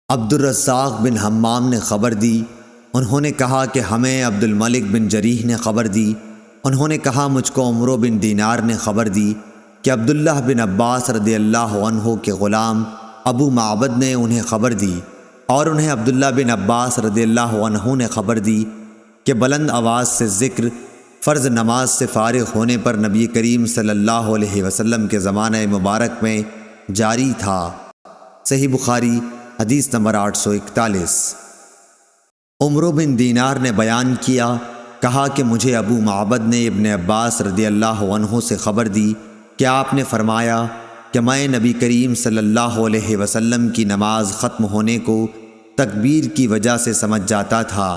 عبد الرزاق بن حمام نے خبر دی، انہوں نے کہا کہ ہمیں عبد الملک بن جریح نے خبر دی، انہوں نے کہا مجھ کو عمرو بن دینار نے خبر دی کہ عبداللہ بن عباس رضی اللہ عنہ کے غلام ابو معبد نے انہیں خبر دی، اور انہیں عبداللہ بن عباس رضی اللہ عنہ نے خبر دی کہ بلند آواز سے ذکر فرض نماز سے فارغ ہونے پر نبی کریم صلی اللہ علیہ وسلم کے زمانہ مبارک میں جاری تھا۔ صحیح بخاری حدیث نمبر 841۔ عمرو بن دینار نے بیان کیا، کہا کہ مجھے ابو معبد نے ابن عباس رضی اللہ عنہ سے خبر دی کہ آپ نے فرمایا کہ میں نبی کریم صلی اللہ علیہ وسلم کی نماز ختم ہونے کو تکبیر کی وجہ سے سمجھ جاتا تھا۔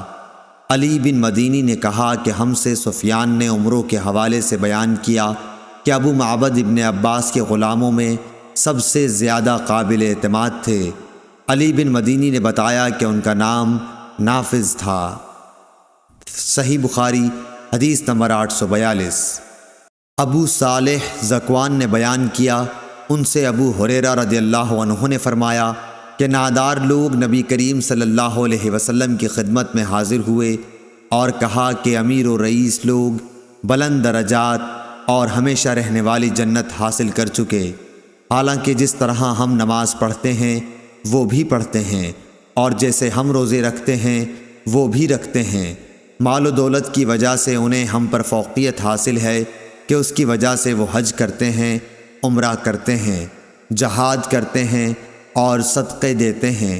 علی بن مدینی نے کہا کہ ہم سے سفیان نے عمرو کے حوالے سے بیان کیا کہ ابو معبد ابن عباس کے غلاموں میں سب سے زیادہ قابل اعتماد تھے۔ علی بن مدینی نے بتایا کہ ان کا نام نافذ تھا۔ صحیح بخاری حدیث نمبر 842۔ ابو صالح ذکوان نے بیان کیا، ان سے ابو ہریرہ رضی اللہ عنہ نے فرمایا کہ نادار لوگ نبی کریم صلی اللہ علیہ وسلم کی خدمت میں حاضر ہوئے اور کہا کہ امیر و رئیس لوگ بلند درجات اور ہمیشہ رہنے والی جنت حاصل کر چکے، حالانکہ جس طرح ہم نماز پڑھتے ہیں وہ بھی پڑھتے ہیں، اور جیسے ہم روزے رکھتے ہیں وہ بھی رکھتے ہیں۔ مال و دولت کی وجہ سے انہیں ہم پر فوقیت حاصل ہے کہ اس کی وجہ سے وہ حج کرتے ہیں، عمرہ کرتے ہیں، جہاد کرتے ہیں اور صدقے دیتے ہیں،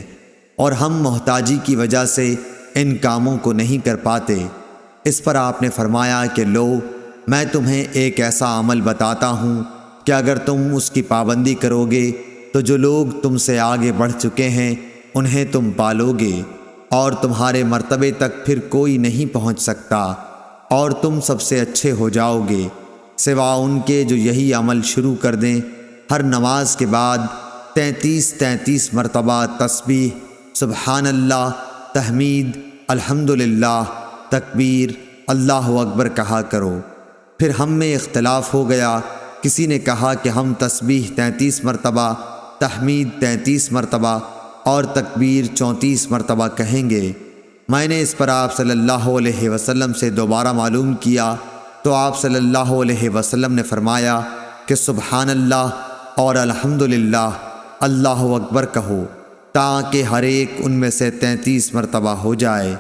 اور ہم محتاجی کی وجہ سے ان کاموں کو نہیں کر پاتے۔ اس پر آپ نے فرمایا کہ لو، میں تمہیں ایک ایسا عمل بتاتا ہوں کہ اگر تم اس کی پابندی کرو گے تو جو لوگ تم سے آگے بڑھ چکے ہیں انہیں تم پالو گے، اور تمہارے مرتبے تک پھر کوئی نہیں پہنچ سکتا، اور تم سب سے اچھے ہو جاؤ گے، سوا ان کے جو یہی عمل شروع کر دیں۔ ہر نماز کے بعد 33 مرتبہ تسبیح، سبحان اللہ، تحمید، الحمدللہ، تکبیر، اللہ اکبر کہا کرو۔ پھر ہم میں اختلاف ہو گیا، کسی نے کہا کہ ہم تسبیح 33 مرتبہ، تحمید 33 مرتبہ اور تکبیر 34 مرتبہ کہیں گے۔ میں نے اس پر آپ صلی اللہ علیہ وسلم سے دوبارہ معلوم کیا تو آپ صلی اللہ علیہ وسلم نے فرمایا کہ سبحان اللہ اور الحمدللہ، اللہ اکبر کہو، تاکہ ہر ایک ان میں سے 33 مرتبہ ہو جائے۔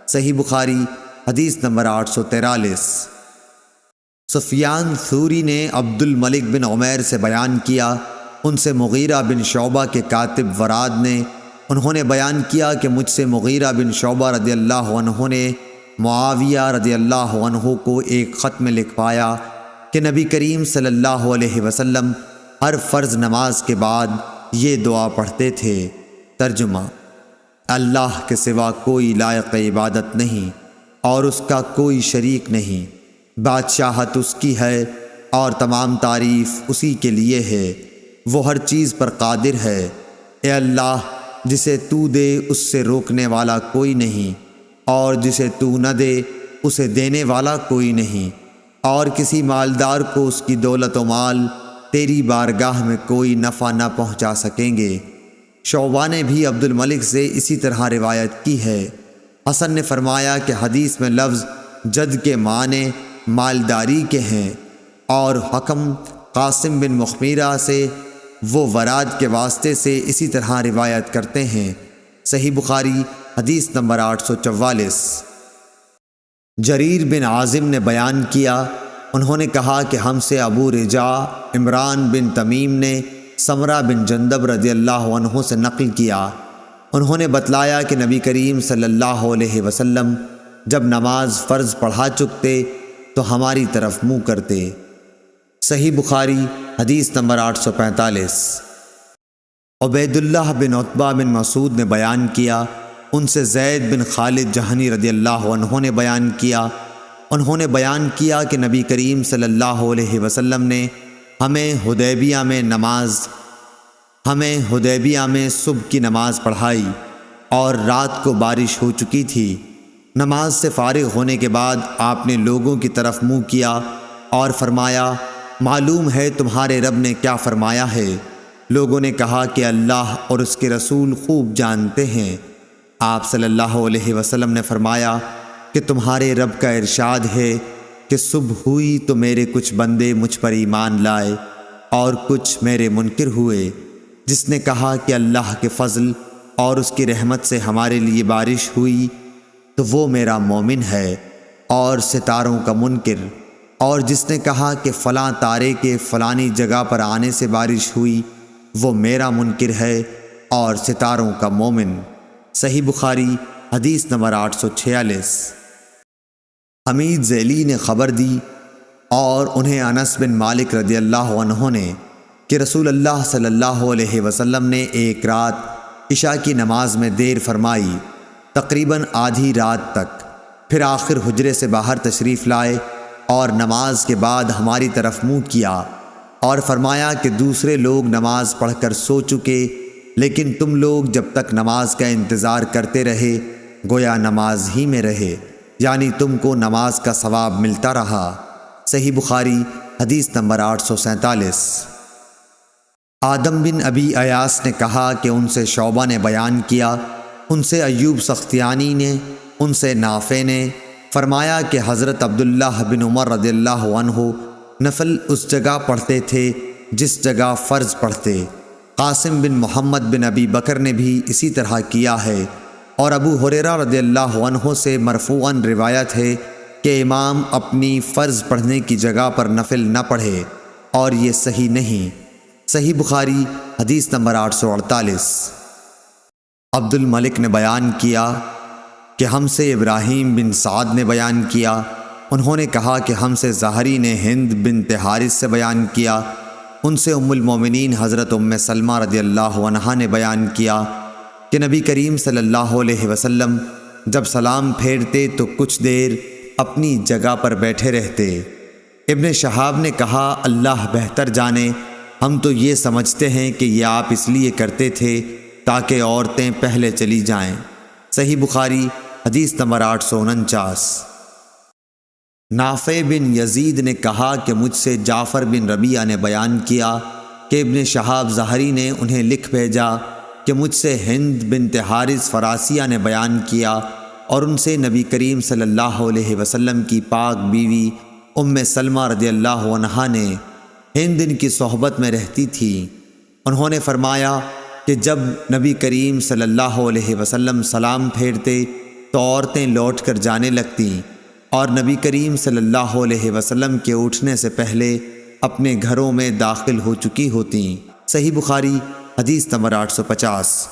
صحیح بخاری حدیث نمبر 843۔ سفیان ثوری نے عبد الملک بن عمیر سے بیان کیا، ان سے مغیرہ بن شعبہ کے کاتب وراد نے، انہوں نے بیان کیا کہ مجھ سے مغیرہ بن شعبہ رضی اللہ عنہ نے معاویہ رضی اللہ عنہ کو ایک خط میں لکھوایا کہ نبی کریم صلی اللہ علیہ وسلم ہر فرض نماز کے بعد یہ دعا پڑھتے تھے۔ ترجمہ: اللہ کے سوا کوئی لائق عبادت نہیں اور اس کا کوئی شریک نہیں، بادشاہت اس کی ہے اور تمام تعریف اسی کے لیے ہے، وہ ہر چیز پر قادر ہے۔ اے اللہ، جسے تو دے اس سے روکنے والا کوئی نہیں، اور جسے تو نہ دے اسے دینے والا کوئی نہیں، اور کسی مالدار کو اس کی دولت و مال تیری بارگاہ میں کوئی نفع نہ پہنچا سکیں گے۔ شعبہ نے بھی عبد الملک سے اسی طرح روایت کی ہے۔ حسن نے فرمایا کہ حدیث میں لفظ جد کے معنی مالداری کے ہیں، اور حکم قاسم بن مخمیرہ سے وہ وراد کے واسطے سے اسی طرح روایت کرتے ہیں۔ صحیح بخاری حدیث نمبر 844۔ جریر بن عازم نے بیان کیا، انہوں نے کہا کہ ہم سے ابو رجاء عمران بن تمیم نے سمرہ بن جندب رضی اللہ عنہ سے نقل کیا، انہوں نے بتلایا کہ نبی کریم صلی اللہ علیہ وسلم جب نماز فرض پڑھا چکتے تو ہماری طرف منہ کرتے۔ صحیح بخاری حدیث نمبر 845۔ عبید اللہ بن عتبہ بن مسعود نے بیان کیا، ان سے زید بن خالد جہنی رضی اللہ عنہ نے بیان کیا، انہوں نے بیان کیا کہ نبی کریم صلی اللہ علیہ وسلم نے ہمیں حدیبیہ میں صبح کی نماز پڑھائی اور رات کو بارش ہو چکی تھی۔ نماز سے فارغ ہونے کے بعد آپ نے لوگوں کی طرف منہ کیا اور فرمایا، معلوم ہے تمہارے رب نے کیا فرمایا ہے، لوگوں نے کہا کہ اللہ اور اس کے رسول خوب جانتے ہیں۔ آپ صلی اللہ علیہ وسلم نے فرمایا کہ تمہارے رب کا ارشاد ہے کہ صبح ہوئی تو میرے کچھ بندے مجھ پر ایمان لائے اور کچھ میرے منکر ہوئے۔ جس نے کہا کہ اللہ کے فضل اور اس کی رحمت سے ہمارے لیے بارش ہوئی تو وہ میرا مومن ہے، اور ستاروں کا منکر۔ اور جس نے کہا کہ فلاں تارے کے فلانی جگہ پر آنے سے بارش ہوئی وہ میرا منکر ہے اور ستاروں کا مومن۔ صحیح بخاری حدیث نمبر 846۔ حمید ذیلی نے خبر دی اور انہیں انس بن مالک رضی اللہ عنہ نے کہ رسول اللہ صلی اللہ علیہ وسلم نے ایک رات عشاء کی نماز میں دیر فرمائی، تقریباً آدھی رات تک، پھر آخر حجرے سے باہر تشریف لائے اور نماز کے بعد ہماری طرف منہ کیا اور فرمایا کہ دوسرے لوگ نماز پڑھ کر سو چکے، لیکن تم لوگ جب تک نماز کا انتظار کرتے رہے گویا نماز ہی میں رہے، یعنی تم کو نماز کا ثواب ملتا رہا۔ صحیح بخاری حدیث نمبر 847۔ آدم بن ابی ایاس نے کہا کہ ان سے شعبہ نے بیان کیا، ان سے ایوب سختیانی نے، ان سے نافع نے فرمایا کہ حضرت عبداللہ بن عمر رضی اللہ عنہ نفل اس جگہ پڑھتے تھے جس جگہ فرض پڑھتے۔ قاسم بن محمد بن ابی بکر نے بھی اسی طرح کیا ہے، اور ابو ہریرہ رضی اللہ عنہ سے مرفوعاً روایت ہے کہ امام اپنی فرض پڑھنے کی جگہ پر نفل نہ پڑھے، اور یہ صحیح نہیں۔ صحیح بخاری حدیث نمبر 848۔ عبد الملک نے بیان کیا کہ ہم سے ابراہیم بن سعد نے بیان کیا، انہوں نے کہا کہ ہم سے زہری نے ہند بنت حارث سے بیان کیا، ان سے ام المومنین حضرت ام سلمہ رضی اللہ عنہا نے بیان کیا کہ نبی کریم صلی اللہ علیہ وسلم جب سلام پھیرتے تو کچھ دیر اپنی جگہ پر بیٹھے رہتے۔ ابن شہاب نے کہا اللہ بہتر جانے، ہم تو یہ سمجھتے ہیں کہ یہ آپ اس لیے کرتے تھے تاکہ عورتیں پہلے چلی جائیں۔ صحیح بخاری حدیث نمبر 849۔ نافع بن یزید نے کہا کہ مجھ سے جعفر بن ربیعہ نے بیان کیا کہ ابن شہاب زہری نے انہیں لکھ بھیجا کہ مجھ سے ہند بنت حارث فراسیہ نے بیان کیا، اور ان سے نبی کریم صلی اللہ علیہ وسلم کی پاک بیوی ام سلمہ رضی اللہ عنہا نے ہند ان کی صحبت میں رہتی تھی۔ انہوں نے فرمایا کہ جب نبی کریم صلی اللہ علیہ وسلم سلام پھیرتے تو عورتیں لوٹ کر جانے لگتیں، اور نبی کریم صلی اللہ علیہ وسلم کے اٹھنے سے پہلے اپنے گھروں میں داخل ہو چکی ہوتیں۔ صحیح بخاری حدیث نمبر 850۔